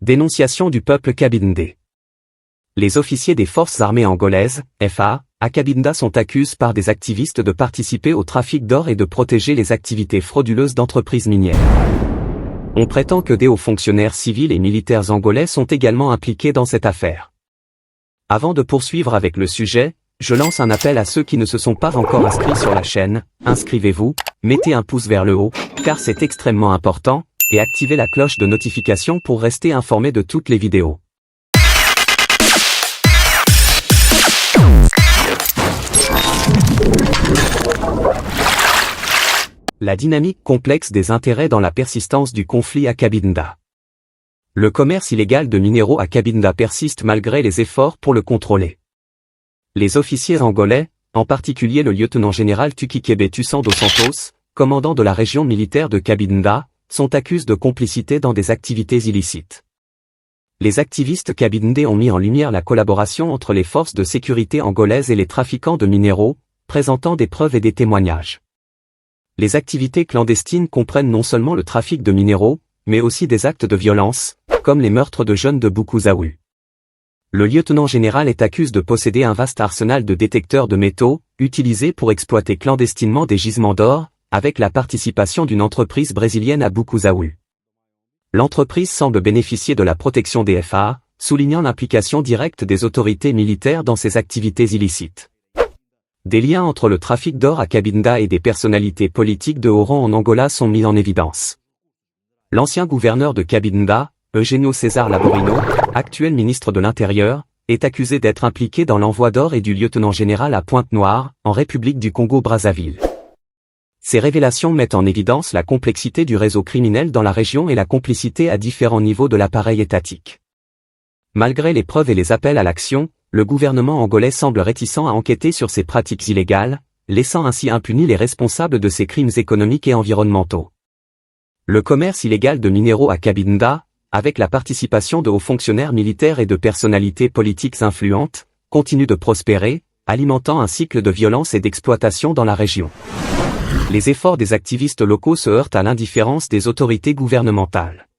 Dénonciation du peuple Cabinda. Les officiers des forces armées angolaises, FA, à Cabinda sont accusés par des activistes de participer au trafic d'or et de protéger les activités frauduleuses d'entreprises minières. On prétend que des hauts fonctionnaires civils et militaires angolais sont également impliqués dans cette affaire. Avant de poursuivre avec le sujet, je lance un appel à ceux qui ne se sont pas encore inscrits sur la chaîne. Inscrivez-vous, mettez un pouce vers le haut, car c'est extrêmement important, et activez la cloche de notification pour rester informé de toutes les vidéos. La dynamique complexe des intérêts dans la persistance du conflit à Cabinda. Le commerce illégal de minéraux à Cabinda persiste malgré les efforts pour le contrôler. Les officiers angolais, en particulier le lieutenant-général Tukikebe Tussan dos Santos, commandant de la région militaire de Cabinda, sont accusés de complicité dans des activités illicites. Les activistes cabindais ont mis en lumière la collaboration entre les forces de sécurité angolaises et les trafiquants de minéraux, présentant des preuves et des témoignages. Les activités clandestines comprennent non seulement le trafic de minéraux, mais aussi des actes de violence, comme les meurtres de jeunes de Bukusawu. Le lieutenant-général est accusé de posséder un vaste arsenal de détecteurs de métaux, utilisés pour exploiter clandestinement des gisements d'or, avec la participation d'une entreprise brésilienne à Bukusawu. L'entreprise semble bénéficier de la protection des FA, soulignant l'implication directe des autorités militaires dans ces activités illicites. Des liens entre le trafic d'or à Cabinda et des personnalités politiques de haut rang en Angola sont mis en évidence. L'ancien gouverneur de Cabinda, Eugenio César Laborino, actuel ministre de l'Intérieur, est accusé d'être impliqué dans l'envoi d'or et du lieutenant-général à Pointe-Noire, en République du Congo-Brazzaville. Ces révélations mettent en évidence la complexité du réseau criminel dans la région et la complicité à différents niveaux de l'appareil étatique. Malgré les preuves et les appels à l'action, le gouvernement angolais semble réticent à enquêter sur ces pratiques illégales, laissant ainsi impunis les responsables de ces crimes économiques et environnementaux. Le commerce illégal de minéraux à Cabinda, avec la participation de hauts fonctionnaires militaires et de personnalités politiques influentes, continue de prospérer, alimentant un cycle de violence et d'exploitation dans la région. Les efforts des activistes locaux se heurtent à l'indifférence des autorités gouvernementales.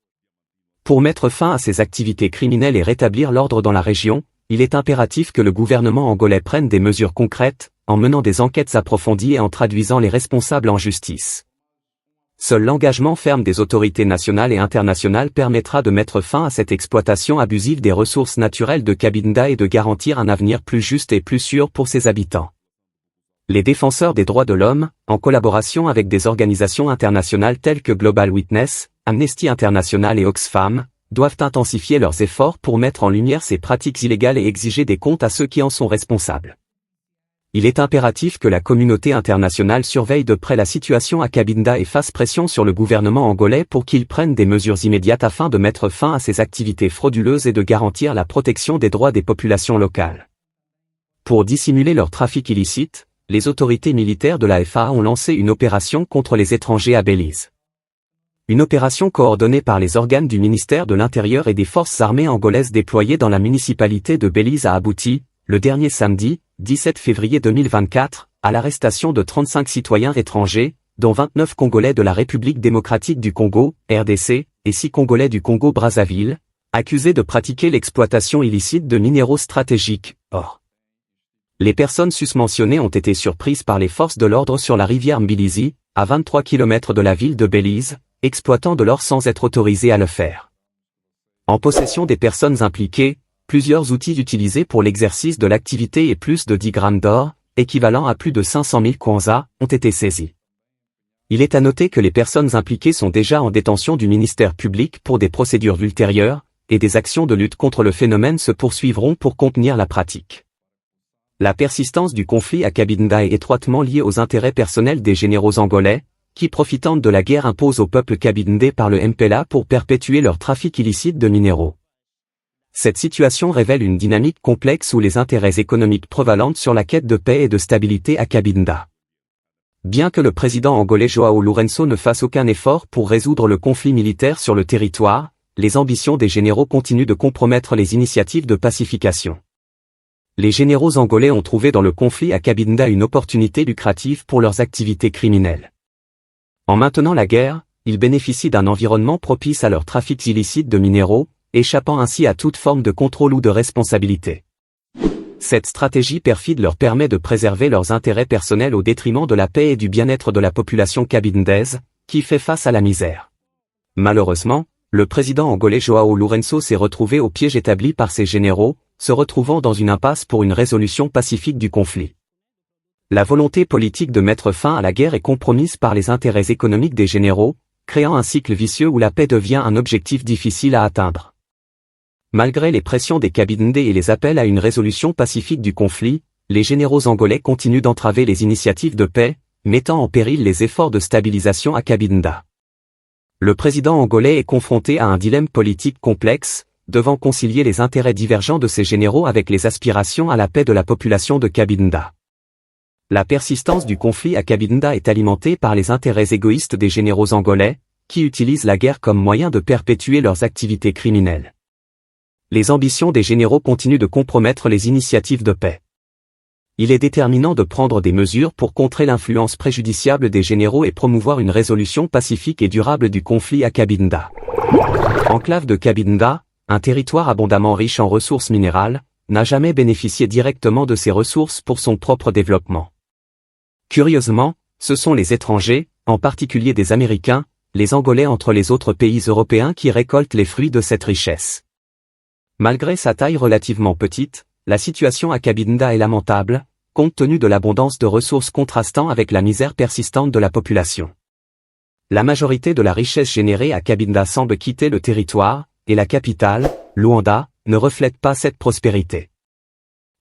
Pour mettre fin à ces activités criminelles et rétablir l'ordre dans la région, il est impératif que le gouvernement angolais prenne des mesures concrètes, en menant des enquêtes approfondies et en traduisant les responsables en justice. Seul l'engagement ferme des autorités nationales et internationales permettra de mettre fin à cette exploitation abusive des ressources naturelles de Cabinda et de garantir un avenir plus juste et plus sûr pour ses habitants. Les défenseurs des droits de l'homme, en collaboration avec des organisations internationales telles que Global Witness, Amnesty International et Oxfam, doivent intensifier leurs efforts pour mettre en lumière ces pratiques illégales et exiger des comptes à ceux qui en sont responsables. Il est impératif que la communauté internationale surveille de près la situation à Cabinda et fasse pression sur le gouvernement angolais pour qu'il prenne des mesures immédiates afin de mettre fin à ces activités frauduleuses et de garantir la protection des droits des populations locales. Pour dissimuler leur trafic illicite, les autorités militaires de la FA ont lancé une opération contre les étrangers à Belize. Une opération coordonnée par les organes du ministère de l'Intérieur et des forces armées angolaises déployées dans la municipalité de Belize a abouti, le dernier samedi, 17 février 2024, à l'arrestation de 35 citoyens étrangers, dont 29 Congolais de la République démocratique du Congo, RDC, et 6 Congolais du Congo-Brazzaville, accusés de pratiquer l'exploitation illicite de minéraux stratégiques, or. Les personnes susmentionnées ont été surprises par les forces de l'ordre sur la rivière Mbilizi, à 23 km de la ville de Belize, exploitant de l'or sans être autorisées à le faire. En possession des personnes impliquées, plusieurs outils utilisés pour l'exercice de l'activité et plus de 10 grammes d'or, équivalent à plus de 500 000 kwanza, ont été saisis. Il est à noter que les personnes impliquées sont déjà en détention du ministère public pour des procédures ultérieures, et des actions de lutte contre le phénomène se poursuivront pour contenir la pratique. La persistance du conflit à Cabinda est étroitement liée aux intérêts personnels des généraux angolais, qui profitant de la guerre imposent au peuple cabindais par le MPLA pour perpétuer leur trafic illicite de minéraux. Cette situation révèle une dynamique complexe où les intérêts économiques prévalent sur la quête de paix et de stabilité à Cabinda. Bien que le président angolais João Lourenço ne fasse aucun effort pour résoudre le conflit militaire sur le territoire, les ambitions des généraux continuent de compromettre les initiatives de pacification. Les généraux angolais ont trouvé dans le conflit à Cabinda une opportunité lucrative pour leurs activités criminelles. En maintenant la guerre, ils bénéficient d'un environnement propice à leurs trafics illicites de minéraux, échappant ainsi à toute forme de contrôle ou de responsabilité. Cette stratégie perfide leur permet de préserver leurs intérêts personnels au détriment de la paix et du bien-être de la population cabindaise, qui fait face à la misère. Malheureusement, le président angolais João Lourenço s'est retrouvé au piège établi par ses généraux, se retrouvant dans une impasse pour une résolution pacifique du conflit. La volonté politique de mettre fin à la guerre est compromise par les intérêts économiques des généraux, créant un cycle vicieux où la paix devient un objectif difficile à atteindre. Malgré les pressions des Cabinda et les appels à une résolution pacifique du conflit, les généraux angolais continuent d'entraver les initiatives de paix, mettant en péril les efforts de stabilisation à Cabinda. Le président angolais est confronté à un dilemme politique complexe, devant concilier les intérêts divergents de ses généraux avec les aspirations à la paix de la population de Cabinda. La persistance du conflit à Cabinda est alimentée par les intérêts égoïstes des généraux angolais, qui utilisent la guerre comme moyen de perpétuer leurs activités criminelles. Les ambitions des généraux continuent de compromettre les initiatives de paix. Il est déterminant de prendre des mesures pour contrer l'influence préjudiciable des généraux et promouvoir une résolution pacifique et durable du conflit à Cabinda. Enclave de Cabinda, un territoire abondamment riche en ressources minérales, n'a jamais bénéficié directement de ces ressources pour son propre développement. Curieusement, ce sont les étrangers, en particulier des Américains, les Angolais entre les autres pays européens qui récoltent les fruits de cette richesse. Malgré sa taille relativement petite, la situation à Cabinda est lamentable, compte tenu de l'abondance de ressources contrastant avec la misère persistante de la population. La majorité de la richesse générée à Cabinda semble quitter le territoire, et la capitale, Luanda, ne reflète pas cette prospérité.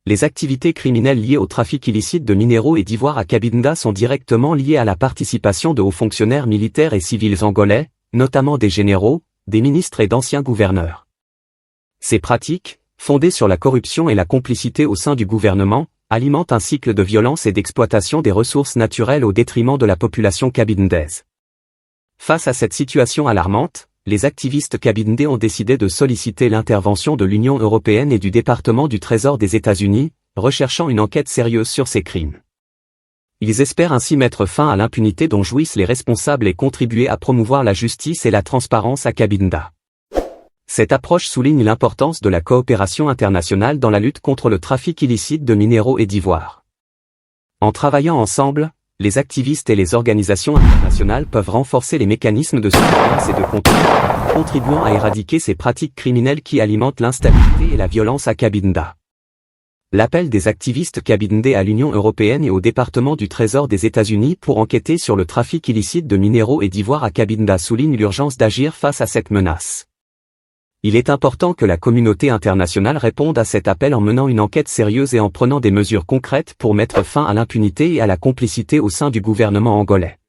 Les activités criminelles liées au trafic illicite de minéraux et d'ivoire à Cabinda sont directement liées à la participation de hauts fonctionnaires militaires et civils angolais, notamment des généraux, des ministres et d'anciens gouverneurs. Ces pratiques, fondées sur la corruption et la complicité au sein du gouvernement, alimentent un cycle de violence et d'exploitation des ressources naturelles au détriment de la population cabindaise. Face à cette situation alarmante, les activistes cabindais ont décidé de solliciter l'intervention de l'Union européenne et du département du Trésor des États-Unis, recherchant une enquête sérieuse sur ces crimes. Ils espèrent ainsi mettre fin à l'impunité dont jouissent les responsables et contribuer à promouvoir la justice et la transparence à Cabinda. Cette approche souligne l'importance de la coopération internationale dans la lutte contre le trafic illicite de minéraux et d'ivoire. En travaillant ensemble, les activistes et les organisations internationales peuvent renforcer les mécanismes de surveillance et de contrôle, contribuant à éradiquer ces pratiques criminelles qui alimentent l'instabilité et la violence à Cabinda. L'appel des activistes cabindais à l'Union européenne et au département du Trésor des États-Unis pour enquêter sur le trafic illicite de minéraux et d'ivoire à Cabinda souligne l'urgence d'agir face à cette menace. Il est important que la communauté internationale réponde à cet appel en menant une enquête sérieuse et en prenant des mesures concrètes pour mettre fin à l'impunité et à la complicité au sein du gouvernement angolais.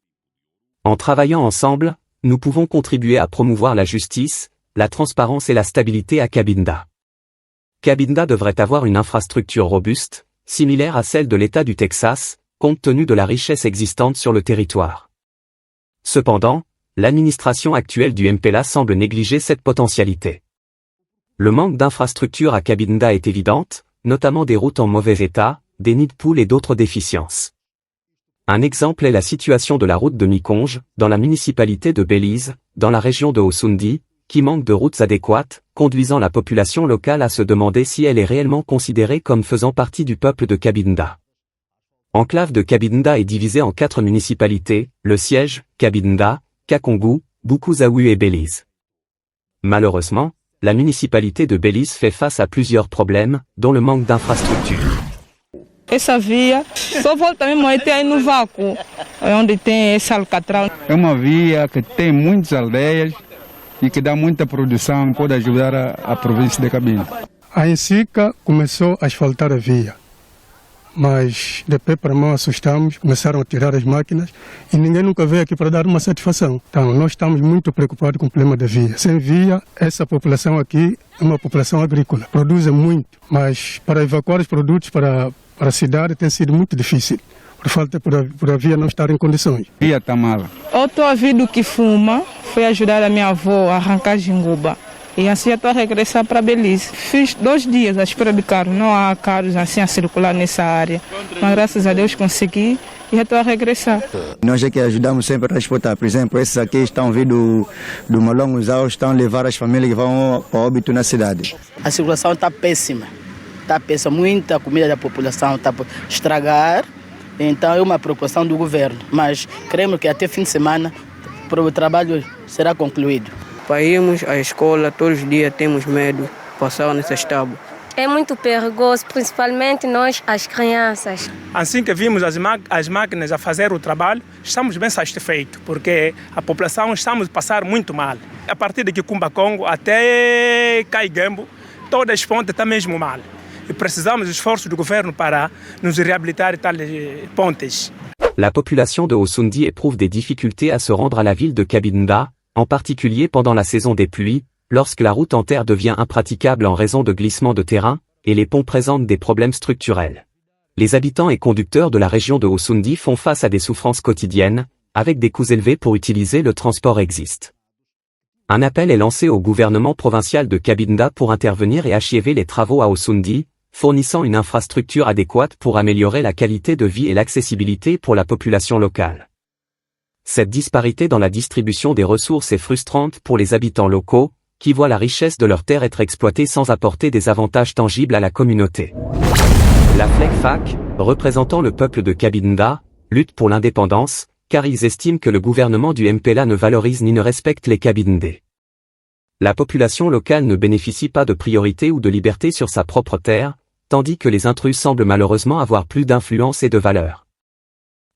En travaillant ensemble, nous pouvons contribuer à promouvoir la justice, la transparence et la stabilité à Cabinda. Cabinda devrait avoir une infrastructure robuste, similaire à celle de l'État du Texas, compte tenu de la richesse existante sur le territoire. Cependant, l'administration actuelle du MPLA semble négliger cette potentialité. Le manque d'infrastructures à Cabinda est évidente, notamment des routes en mauvais état, des nids de poules et d'autres déficiences. Un exemple est la situation de la route de Mikonge, dans la municipalité de Belize, dans la région de Osundi, qui manque de routes adéquates, conduisant la population locale à se demander si elle est réellement considérée comme faisant partie du peuple de Cabinda. Enclave de Cabinda est divisée en 4 municipalités, le siège, Cabinda, Kakongu, Bukusawu et Belize. Malheureusement, la municipalité de Belize fait face à plusieurs problèmes, dont le manque d'infrastructures. Essa via só volta mesmo até aí no vácuo, onde tem esse alcatrão. É uma via que tem muitas aldeias e que dá muita produção, pode ajudar a província de Cabinda. A Ensica começou a asfaltar a via, mas depois para mão assustamos, começaram a tirar as máquinas e ninguém nunca veio aqui para dar uma satisfação. Então nós estamos muito preocupados com o problema da via. Sem via, essa população aqui é uma população agrícola, produz muito, mas para evacuar os produtos para a cidade tem sido muito difícil, por falta por a via não estar em condições. Via está mal. Eu estou a vir do Kifuma, fui ajudar a minha avó a arrancar jinguba. E assim eu estou a regressar para Belize. Fiz 2 dias à espera de carro, não há carros assim a circular nessa área. Mas graças a Deus consegui e já estou a regressar. Nós é que ajudamos sempre a transportar. Por exemplo, esses aqui estão vindo do Malongozal, estão a levar as famílias que vão para óbito na cidade. A circulação está péssima. Está péssima. Muita comida da população está por estragar. Então é uma preocupação do governo. Mas queremos que até fim de semana o trabalho será concluído. Para irmos à escola, todos os dias temos medo de passar nessas tábuas. É muito perigoso, principalmente nós, as crianças. Assim que vimos as máquinas a fazer o trabalho, estamos bem satisfeitos, porque a população estamos a passar muito mal. A partir de Quicumba-Congo até Caigambo, todas as pontes estão mesmo mal. E precisamos do esforço do governo para nos reabilitar tais pontes. La population de Osundi éprouve des difficultés à se rendre à la ville de Cabinda, en particulier pendant la saison des pluies, lorsque la route en terre devient impraticable en raison de glissements de terrain, et les ponts présentent des problèmes structurels. Les habitants et conducteurs de la région de Osundi font face à des souffrances quotidiennes, avec des coûts élevés pour utiliser le transport existe. Un appel est lancé au gouvernement provincial de Cabinda pour intervenir et achever les travaux à Osundi, fournissant une infrastructure adéquate pour améliorer la qualité de vie et l'accessibilité pour la population locale. Cette disparité dans la distribution des ressources est frustrante pour les habitants locaux, qui voient la richesse de leurs terres être exploitée sans apporter des avantages tangibles à la communauté. La FLECFAC, représentant le peuple de Cabinda, lutte pour l'indépendance, car ils estiment que le gouvernement du MPLA ne valorise ni ne respecte les Cabindais. La population locale ne bénéficie pas de priorité ou de liberté sur sa propre terre, tandis que les intrus semblent malheureusement avoir plus d'influence et de valeur.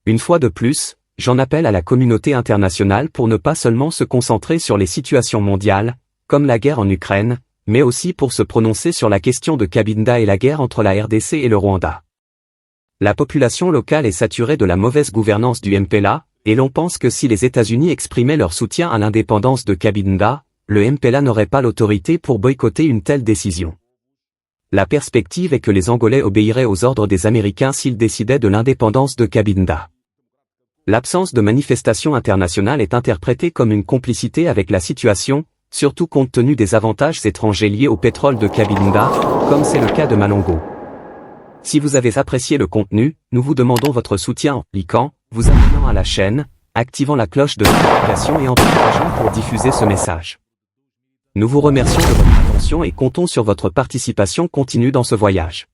Une fois de plus, j'en appelle à la communauté internationale pour ne pas seulement se concentrer sur les situations mondiales, comme la guerre en Ukraine, mais aussi pour se prononcer sur la question de Cabinda et la guerre entre la RDC et le Rwanda. La population locale est saturée de la mauvaise gouvernance du MPLA, et l'on pense que si les États-Unis exprimaient leur soutien à l'indépendance de Cabinda, le MPLA n'aurait pas l'autorité pour boycotter une telle décision. La perspective est que les Angolais obéiraient aux ordres des Américains s'ils décidaient de l'indépendance de Cabinda. L'absence de manifestation internationale est interprétée comme une complicité avec la situation, surtout compte tenu des avantages étrangers liés au pétrole de Cabinda, comme c'est le cas de Malongo. Si vous avez apprécié le contenu, nous vous demandons votre soutien en cliquant, vous abonnant à la chaîne, activant la cloche de notification et en partageant pour diffuser ce message. Nous vous remercions de votre attention et comptons sur votre participation continue dans ce voyage.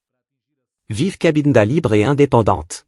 Vive Cabinda libre et indépendante!